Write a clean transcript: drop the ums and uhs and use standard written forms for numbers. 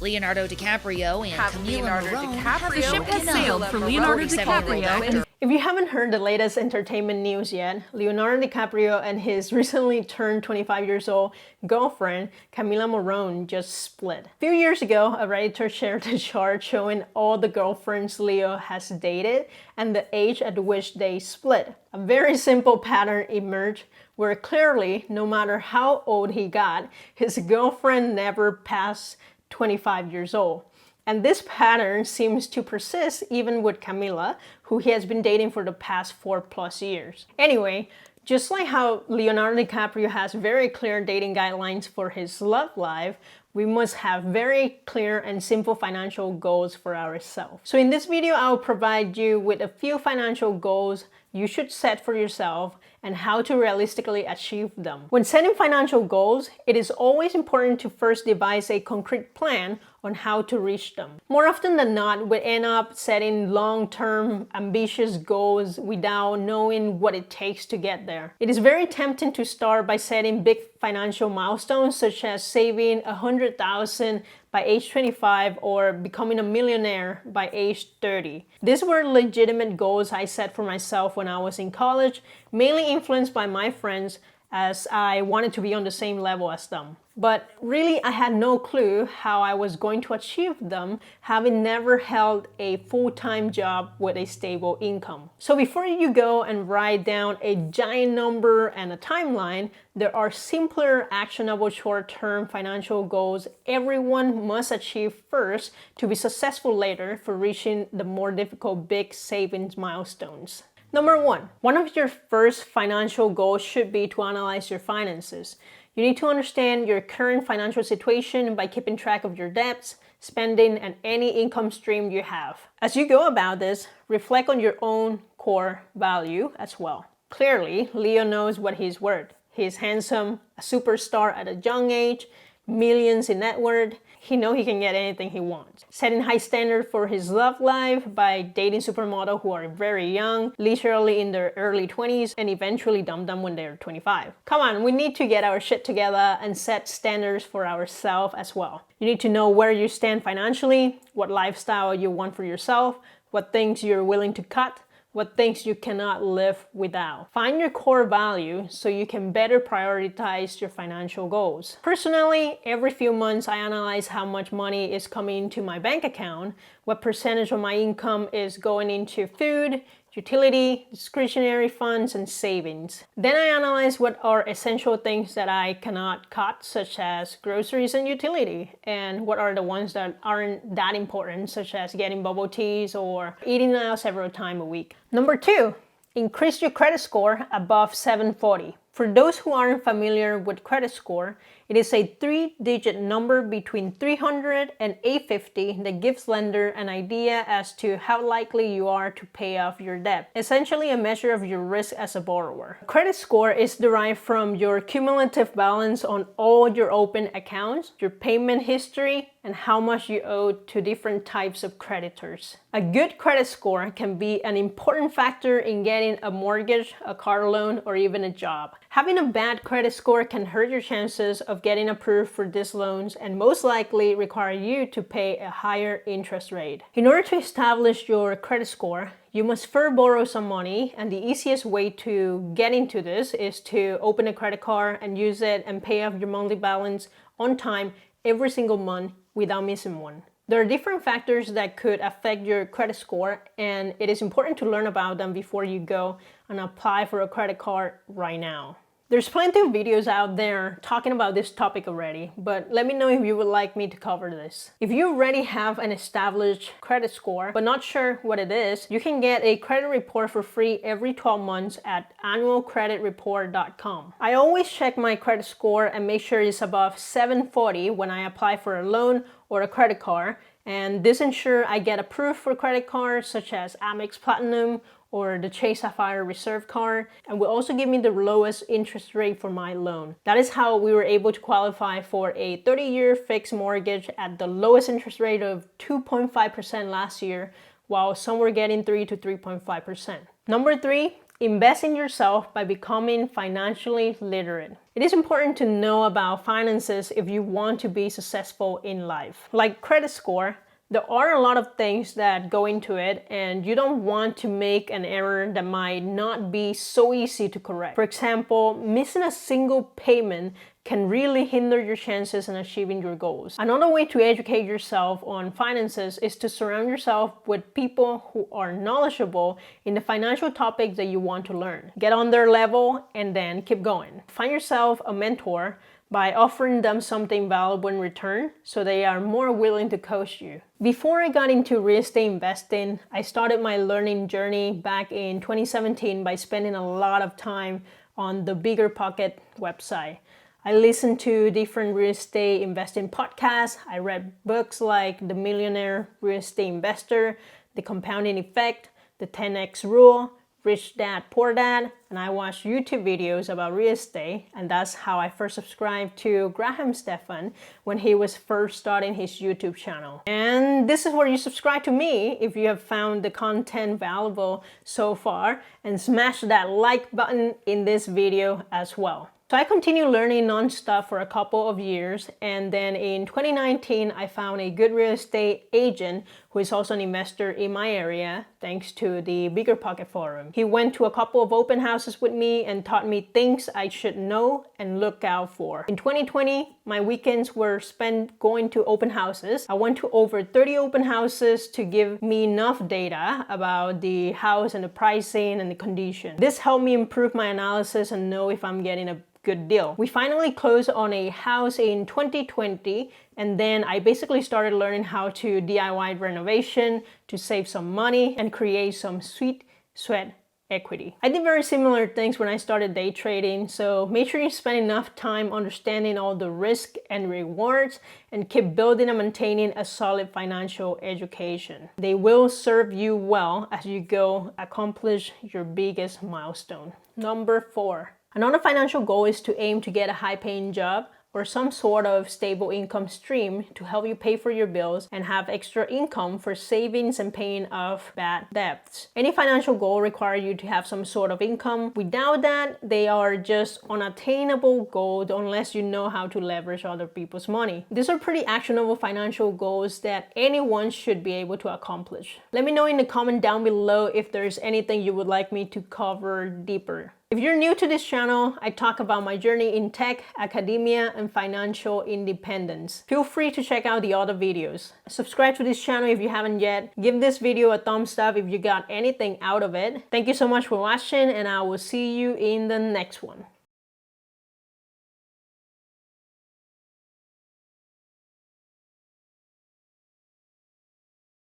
Leonardo DiCaprio and Camila Morrone have The ship has sailed for Leonardo DiCaprio. If you haven't heard the latest entertainment news yet, Leonardo DiCaprio and his recently turned 25 years old girlfriend, Camila Morrone, just split. A few years ago, a Redditor shared a chart showing all the girlfriends Leo has dated and the age at which they split. A very simple pattern emerged where clearly, no matter how old he got, his girlfriend never passed 25 years old. And this pattern seems to persist even with Camila, who he has been dating for the past 4+ years. Anyway, just like how Leonardo DiCaprio has very clear dating guidelines for his love life, we must have very clear and simple financial goals for ourselves. So in this video, I'll provide you with a few financial goals you should set for yourself and how to realistically achieve them. When setting financial goals, it is always important to first devise a concrete plan on how to reach them. More often than not, we end up setting long-term ambitious goals without knowing what it takes to get there. It is very tempting to start by setting big financial milestones such as saving $100,000 by age 25 or becoming a millionaire by age 30. These were legitimate goals I set for myself when I was in college, mainly influenced by my friends as I wanted to be on the same level as them. But really, I had no clue how I was going to achieve them, having never held a full-time job with a stable income. So before you go and write down a giant number and a timeline, there are simpler, actionable short-term financial goals everyone must achieve first to be successful later for reaching the more difficult big savings milestones. Number one of your first financial goals should be to analyze your finances. You need to understand your current financial situation by keeping track of your debts, spending, and any income stream you have. As you go about this, reflect on your own core value as well. Clearly, Leo knows what he's worth. He's handsome, a superstar at a young age, millions in net worth. He knows he can get anything he wants. Setting high standard for his love life by dating supermodels who are very young, literally in their early 20s, and eventually dump them when they're 25. Come on, we need to get our shit together and set standards for ourselves as well. You need to know where you stand financially, what lifestyle you want for yourself, what things you're willing to cut, what things you cannot live without. Find your core value so you can better prioritize your financial goals. Personally, every few months I analyze how much money is coming into my bank account, what percentage of my income is going into food, utility, discretionary funds, and savings. Then I analyze what are essential things that I cannot cut, such as groceries and utility, and what are the ones that aren't that important, such as getting bubble teas or eating out several times a week. Number two, increase your credit score above 740. For those who aren't familiar with credit score, it is a 3-digit number between 300 and 850 that gives lender an idea as to how likely you are to pay off your debt. Essentially a measure of your risk as a borrower. Credit score is derived from your cumulative balance on all your open accounts, your payment history, and how much you owe to different types of creditors. A good credit score can be an important factor in getting a mortgage, a car loan, or even a job. Having a bad credit score can hurt your chances of getting approved for these loans and most likely require you to pay a higher interest rate. In order to establish your credit score, you must first borrow some money, and the easiest way to get into this is to open a credit card and use it and pay off your monthly balance on time every single month without missing one. There are different factors that could affect your credit score, and it is important to learn about them before you go and apply for a credit card right now. There's plenty of videos out there talking about this topic already, but let me know if you would like me to cover this. If you already have an established credit score but not sure what it is, you can get a credit report for free every 12 months at annualcreditreport.com. I always check my credit score and make sure it's above 740 when I apply for a loan or a credit card, and this ensures I get approved for credit cards such as Amex Platinum or the Chase Sapphire Reserve card, and will also give me the lowest interest rate for my loan. That is how we were able to qualify for a 30-year fixed mortgage at the lowest interest rate of 2.5% last year, while some were getting 3 to 3.5%. Number three, Invest in yourself by becoming financially literate. It is important to know about finances if you want to be successful in life. Like credit score, there are a lot of things that go into it, and you don't want to make an error that might not be so easy to correct. For example, missing a single payment can really hinder your chances in achieving your goals. Another way to educate yourself on finances is to surround yourself with people who are knowledgeable in the financial topics that you want to learn. Get on their level and then keep going. Find yourself a mentor by offering them something valuable in return so they are more willing to coach you. Before I got into real estate investing, I started my learning journey back in 2017 by spending a lot of time on the Bigger Pocket website. I listened to different real estate investing podcasts. I read books like The Millionaire Real Estate Investor, The Compounding Effect, The 10X Rule, Rich Dad, Poor Dad, and I watched YouTube videos about real estate, and that's how I first subscribed to Graham Stephan when he was first starting his YouTube channel. And this is where you subscribe to me if you have found the content valuable so far, and smash that like button in this video as well. So I continued learning non-stop for a couple of years, and then in 2019 I found a good real estate agent who is also an investor in my area thanks to the Bigger Pocket forum. He went to a couple of open houses with me and taught me things I should know and look out for. In 2020, my weekends were spent going to open houses. I went to over 30 open houses to give me enough data about the house and the pricing and the condition. This helped me improve my analysis and know if I'm getting a good deal. We finally closed on a house in 2020, and then I basically started learning how to DIY renovation to save some money and create some sweat equity. I did very similar things when I started day trading, so make sure you spend enough time understanding all the risk and rewards and keep building and maintaining a solid financial education. They will serve you well as you go accomplish your biggest milestone. Number 4. Another financial goal is to aim to get a high-paying job or some sort of stable income stream to help you pay for your bills and have extra income for savings and paying off bad debts. Any financial goal requires you to have some sort of income. Without that, they are just unattainable goals unless you know how to leverage other people's money. These are pretty actionable financial goals that anyone should be able to accomplish. Let me know in the comment down below if there's anything you would like me to cover deeper. If you're new to this channel, I talk about my journey in tech, academia, and financial independence. Feel free to check out the other videos. Subscribe to this channel if you haven't yet. Give this video a thumbs up if you got anything out of it. Thank you so much for watching, and I will see you in the next one.